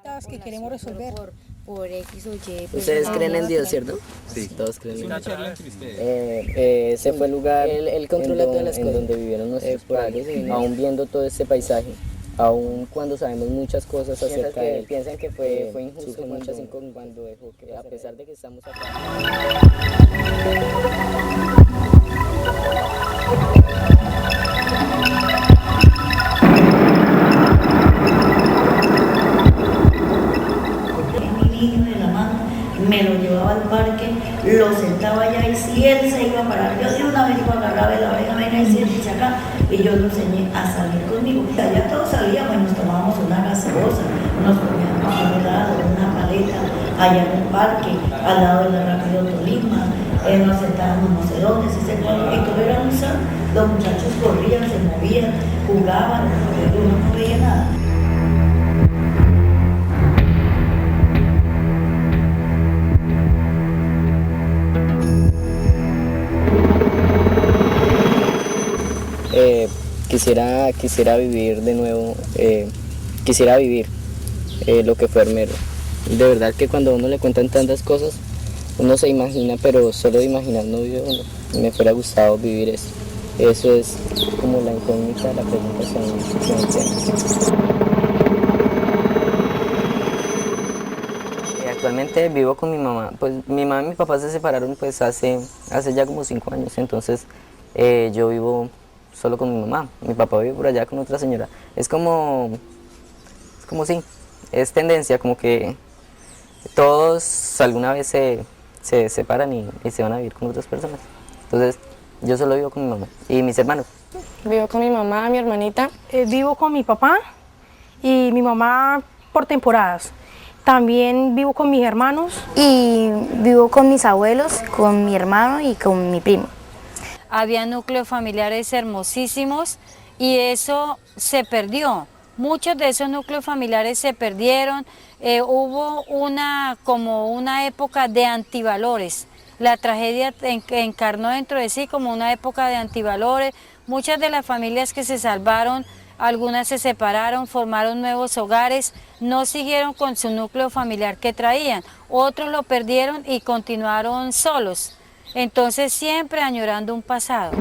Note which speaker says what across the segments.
Speaker 1: problemas que queremos resolver.
Speaker 2: Por X o Y.
Speaker 3: Ustedes creen en Dios, ¿cierto?
Speaker 4: Sí.
Speaker 3: Todos creen en Dios.
Speaker 5: Ese fue el lugar
Speaker 3: Él controla todas las
Speaker 5: en
Speaker 3: cosas.
Speaker 5: donde vivieron nuestros padres,
Speaker 3: Padres,
Speaker 5: aún viendo todo este paisaje, aún cuando sabemos muchas cosas acerca de él.
Speaker 3: Piensan que fue
Speaker 5: Injusto
Speaker 3: injusto
Speaker 5: muchas
Speaker 3: cuando dejó que
Speaker 5: a pesar de que estamos acá.
Speaker 6: Mi niño de la mano, me lo llevaba al parque, lo sentaba allá y si él se iba a parar, yo de una vez lo agarraba de la oreja, venga y siéntese acá, y yo lo enseñé a salir conmigo. Y allá todos salíamos y nos tomábamos una gaseosa, nos comíamos un helado, una paleta, allá en el parque, al lado de la Rápido Tolima, nos sentábamos no sé dónde, si se cuadro, y todo era un sal. Los muchachos corrían, se movían, jugaban, uno no veía nada.
Speaker 5: Quisiera vivir de nuevo, quisiera vivir lo que fue Armero. De verdad que cuando a uno le cuentan tantas cosas, uno se imagina, pero solo de imaginar no vive uno. Me fuera gustado vivir eso. Eso es como la incógnita de la pregunta que me hacen. Actualmente vivo con mi mamá. Pues mi mamá y mi papá se separaron pues hace ya como 5 años, entonces yo vivo solo con mi mamá. Mi papá vive por allá con otra señora. Es como sí, es tendencia, como que todos alguna vez se separan y se van a vivir con otras personas. Entonces yo solo vivo con mi mamá y mis hermanos.
Speaker 7: Vivo con mi mamá, mi hermanita.
Speaker 1: Vivo con mi papá y mi mamá por temporadas. También vivo con mis hermanos.
Speaker 2: Y vivo con mis abuelos, con mi hermano y con mi primo.
Speaker 8: Había núcleos familiares hermosísimos y eso se perdió. Muchos de esos núcleos familiares se perdieron. Hubo como una época de antivalores. La tragedia encarnó dentro de sí como una época de antivalores. Muchas de las familias que se salvaron, algunas se separaron, formaron nuevos hogares, no siguieron con su núcleo familiar que traían. Otros lo perdieron y continuaron solos. Entonces siempre añorando un pasado.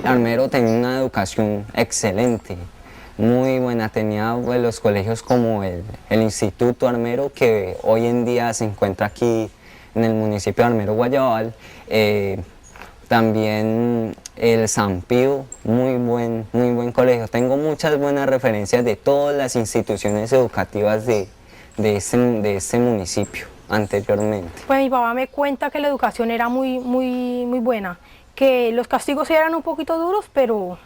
Speaker 9: Armero tenía una educación excelente, muy buena. Tenía pues, los colegios como el Instituto Armero, que hoy en día se encuentra aquí en el municipio de Armero, Guayabal. También el San Pío, muy buen colegio. Tengo muchas buenas referencias de todas las instituciones educativas de ese municipio anteriormente.
Speaker 1: Pues mi papá me cuenta que la educación era muy buena, que los castigos eran un poquito duros, pero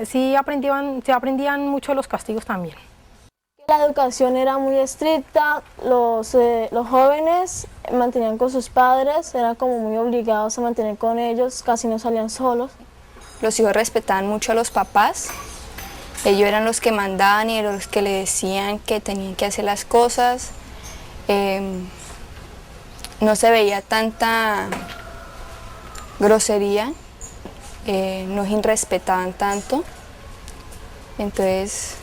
Speaker 1: se aprendían mucho los castigos también.
Speaker 7: La educación era muy estricta, los jóvenes mantenían con sus padres, eran como muy obligados a mantener con ellos, casi no salían solos.
Speaker 10: Los hijos respetaban mucho a los papás, ellos eran los que mandaban y los que le decían que tenían que hacer las cosas. No se veía tanta grosería, no irrespetaban tanto, entonces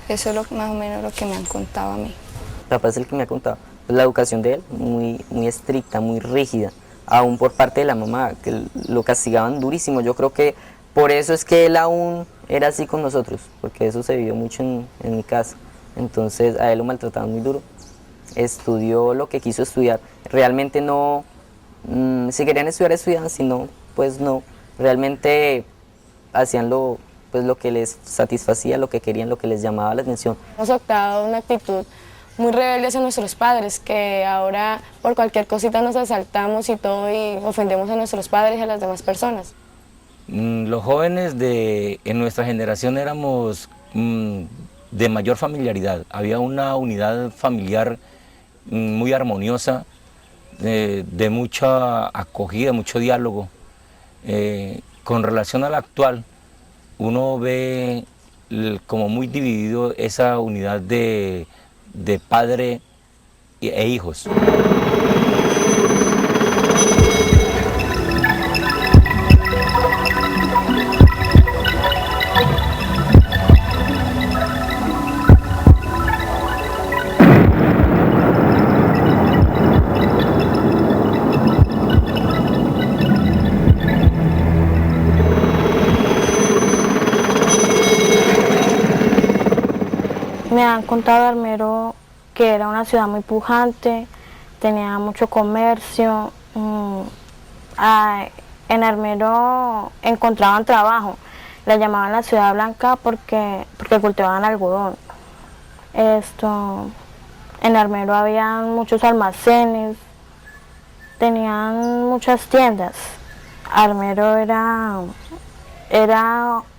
Speaker 10: eso es más o menos lo que me han contado a mí.
Speaker 5: Mi papá es el que me ha contado. Pues, la educación de él, muy estricta, muy rígida, aún por parte de la mamá, que lo castigaban durísimo. Yo creo que por eso es que él aún era así con nosotros, porque eso se vivió mucho en mi casa. Entonces a él lo maltrataban muy duro. Estudió lo que quiso estudiar. Realmente no, si querían estudiar, estudiaban, si no, pues no. Realmente hacían lo que les satisfacía, lo que querían, lo que les llamaba la atención.
Speaker 7: Hemos adoptado una actitud muy rebelde hacia nuestros padres, que ahora por cualquier cosita nos asaltamos y todo y ofendemos a nuestros padres y a las demás personas.
Speaker 4: Los jóvenes en nuestra generación éramos de mayor familiaridad, había una unidad familiar muy armoniosa, de mucha acogida, mucho diálogo. Con relación a la actual, uno ve como muy dividido esa unidad de padre e hijos.
Speaker 7: Me han contado de Armero que era una ciudad muy pujante, tenía mucho comercio. En Armero encontraban trabajo, la llamaban la ciudad blanca porque cultivaban algodón. En Armero había muchos almacenes, tenían muchas tiendas. Armero era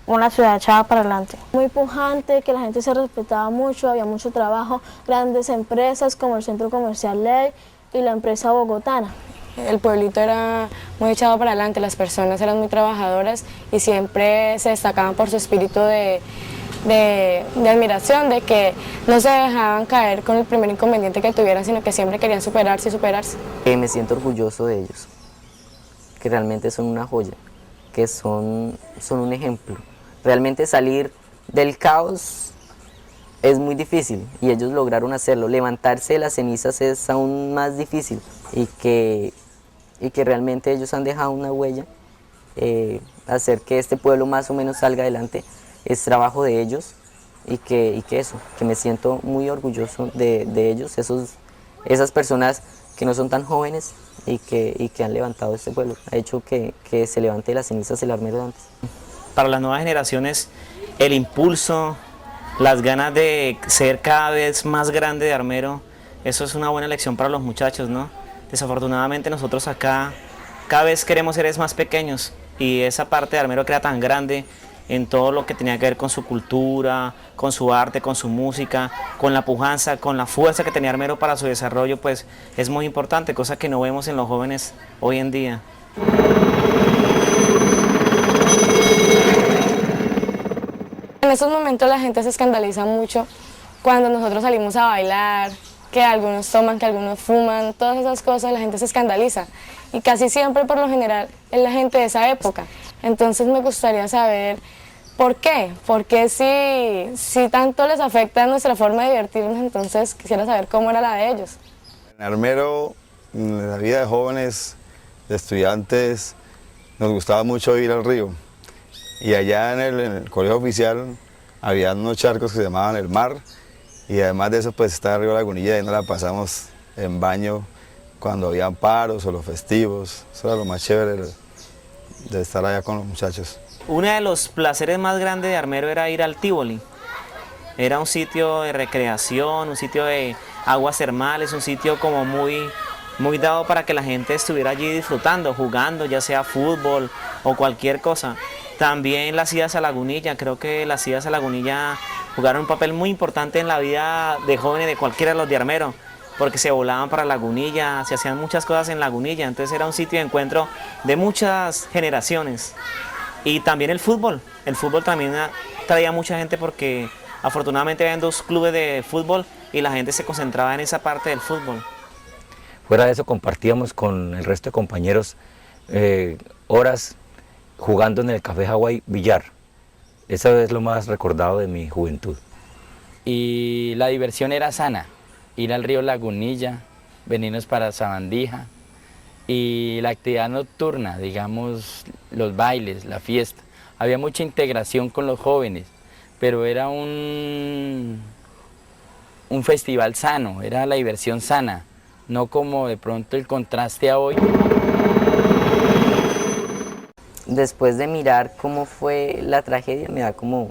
Speaker 7: una ciudad echada para adelante. Muy pujante, que la gente se respetaba mucho, había mucho trabajo, grandes empresas como el Centro Comercial Ley y la empresa bogotana.
Speaker 11: El pueblito era muy echado para adelante, las personas eran muy trabajadoras y siempre se destacaban por su espíritu de admiración, de que no se dejaban caer con el primer inconveniente que tuvieran, sino que siempre querían superarse y superarse.
Speaker 5: Me siento orgulloso de ellos, que realmente son una joya, que son un ejemplo. Realmente salir del caos es muy difícil y ellos lograron hacerlo. Levantarse de las cenizas es aún más difícil y que realmente ellos han dejado una huella. Hacer que este pueblo más o menos salga adelante es trabajo de ellos y que me siento muy orgulloso de ellos, esas personas que no son tan jóvenes y que han levantado este pueblo, ha hecho que se levante de las cenizas el Armero de antes.
Speaker 12: Para las nuevas generaciones, el impulso, las ganas de ser cada vez más grande de Armero, eso es una buena lección para los muchachos, ¿no? Desafortunadamente nosotros acá cada vez queremos ser más pequeños y esa parte de Armero que era tan grande en todo lo que tenía que ver con su cultura, con su arte, con su música, con la pujanza, con la fuerza que tenía Armero para su desarrollo, pues es muy importante, cosa que no vemos en los jóvenes hoy en día.
Speaker 11: En esos momentos la gente se escandaliza mucho cuando nosotros salimos a bailar, que algunos toman, que algunos fuman, todas esas cosas, la gente se escandaliza. Y casi siempre, por lo general, es la gente de esa época. Entonces me gustaría saber por qué. Porque si tanto les afecta nuestra forma de divertirnos, entonces quisiera saber cómo era la de ellos.
Speaker 13: En Armero, en la vida de jóvenes, de estudiantes, nos gustaba mucho ir al río. Y allá en el colegio oficial había unos charcos que se llamaban el mar. Y además de eso, pues está el río Lagunilla y nos la pasamos en baño cuando habían paros o los festivos. Eso era lo más chévere de estar allá con los muchachos.
Speaker 12: Uno de los placeres más grandes de Armero era ir al Tívoli. Era un sitio de recreación, un sitio de aguas termales, un sitio como muy dado para que la gente estuviera allí disfrutando, jugando, ya sea fútbol o cualquier cosa. También las idas a Lagunilla, creo que las idas a Lagunilla jugaron un papel muy importante en la vida de jóvenes de cualquiera de los de Armero, porque se volaban para Lagunilla, se hacían muchas cosas en Lagunilla, entonces era un sitio de encuentro de muchas generaciones. Y también el fútbol también traía mucha gente porque afortunadamente había 2 clubes de fútbol y la gente se concentraba en esa parte del fútbol.
Speaker 4: Fuera de eso compartíamos con el resto de compañeros horas jugando en el Café Hawái billar. Eso es lo más recordado de mi juventud.
Speaker 14: Y la diversión era sana, ir al río Lagunilla, venirnos para Sabandija, y la actividad nocturna, digamos, los bailes, la fiesta. Había mucha integración con los jóvenes, pero era un festival sano, era la diversión sana, no como de pronto el contraste a hoy.
Speaker 5: Después de mirar cómo fue la tragedia, me da como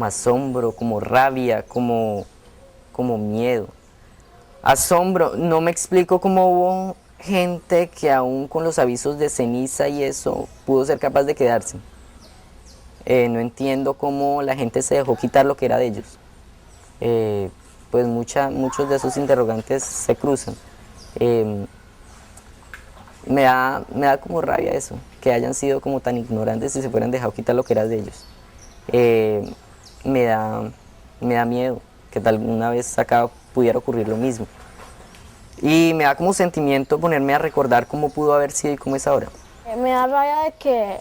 Speaker 5: asombro, como rabia, como miedo. Asombro, no me explico cómo hubo gente que aún con los avisos de ceniza y eso pudo ser capaz de quedarse. No entiendo cómo la gente se dejó quitar lo que era de ellos. Pues muchos de esos interrogantes se cruzan. Me da como rabia eso, que hayan sido como tan ignorantes y se fueran dejado quitar lo que era de ellos. Me da miedo que tal una vez acá pudiera ocurrir lo mismo. Y me da como sentimiento ponerme a recordar cómo pudo haber sido y cómo es ahora.
Speaker 7: Me da rabia de que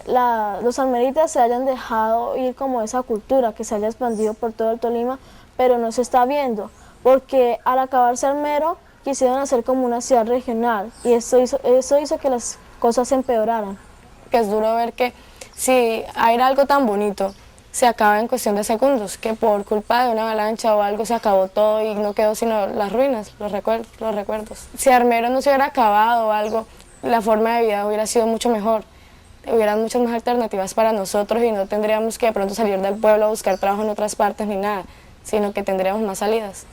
Speaker 7: los armeritas se hayan dejado ir como esa cultura, que se haya expandido por todo el Tolima, pero no se está viendo, porque al acabarse Armero quisieron hacer como una ciudad regional y eso hizo que las cosas se empeoraran.
Speaker 11: Que es duro ver que si era algo tan bonito, se acaba en cuestión de segundos, que por culpa de una avalancha o algo se acabó todo y no quedó sino las ruinas, los recuerdos. Si Armero no se hubiera acabado o algo, la forma de vida hubiera sido mucho mejor. Hubieran muchas más alternativas para nosotros y no tendríamos que de pronto salir del pueblo a buscar trabajo en otras partes ni nada, sino que tendríamos más salidas.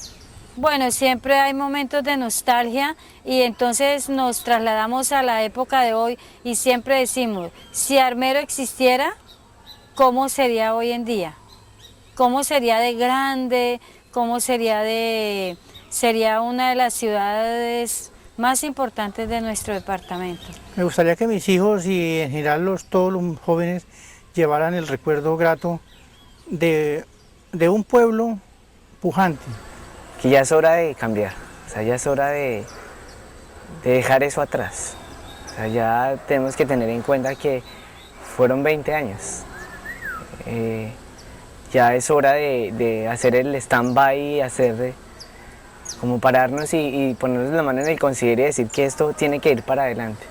Speaker 8: Bueno, siempre hay momentos de nostalgia y entonces nos trasladamos a la época de hoy y siempre decimos, si Armero existiera, ¿cómo sería hoy en día? ¿Cómo sería de grande? ¿Cómo sería sería una de las ciudades más importantes de nuestro departamento?
Speaker 15: Me gustaría que mis hijos y en general todos los jóvenes llevaran el recuerdo grato de un pueblo pujante.
Speaker 16: Que ya es hora de cambiar, o sea, ya es hora de dejar eso atrás. O sea, ya tenemos que tener en cuenta que fueron 20 años. Ya es hora de hacer el stand-by, como pararnos y ponernos la mano en el considero y decir que esto tiene que ir para adelante,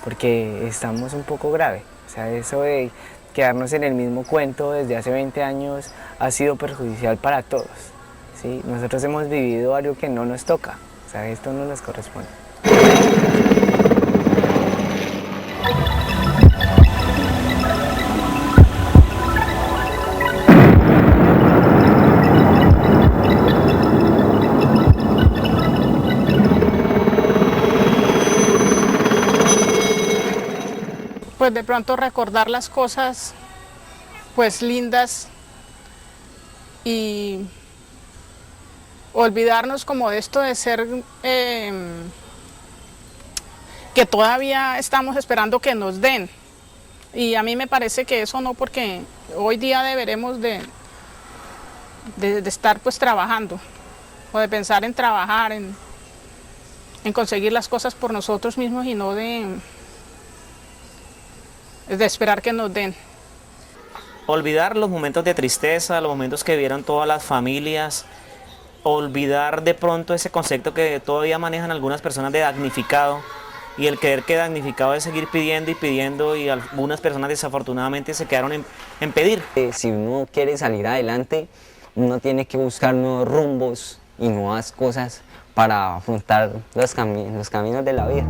Speaker 16: porque estamos un poco grave. O sea, eso de quedarnos en el mismo cuento desde hace 20 años ha sido perjudicial para todos, ¿sí? Nosotros hemos vivido algo que no nos toca, o sea, esto no nos corresponde.
Speaker 17: Pues de pronto recordar las cosas pues lindas y olvidarnos como de esto de ser que todavía estamos esperando que nos den, y a mí me parece que eso no, porque hoy día deberemos de estar pues trabajando, o de pensar en trabajar, en conseguir las cosas por nosotros mismos y no de esperar que nos den.
Speaker 12: Olvidar los momentos de tristeza, los momentos que vivieron todas las familias, olvidar de pronto ese concepto que todavía manejan algunas personas de damnificado, y el creer que damnificado es seguir pidiendo y pidiendo, y algunas personas desafortunadamente se quedaron en pedir.
Speaker 9: Si uno quiere salir adelante, uno tiene que buscar nuevos rumbos y nuevas cosas para afrontar los caminos de la vida.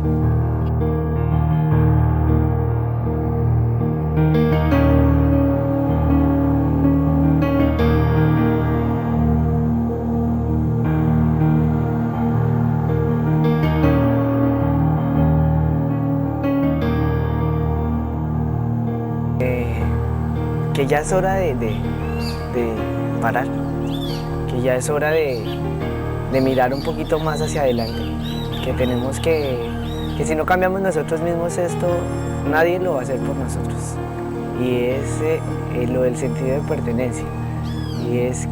Speaker 16: Que ya es hora de parar, que ya es hora de mirar un poquito más hacia adelante, que tenemos que si no cambiamos nosotros mismos esto, nadie lo va a hacer por nosotros, y es lo del sentido de pertenencia, y es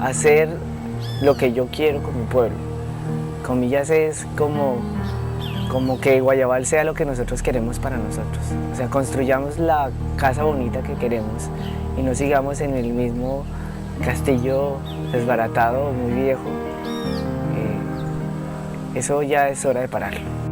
Speaker 16: hacer lo que yo quiero con mi pueblo. Comillas, es como que Guayabal sea lo que nosotros queremos para nosotros. O sea, construyamos la casa bonita que queremos y no sigamos en el mismo castillo desbaratado, muy viejo. Eso ya es hora de pararlo.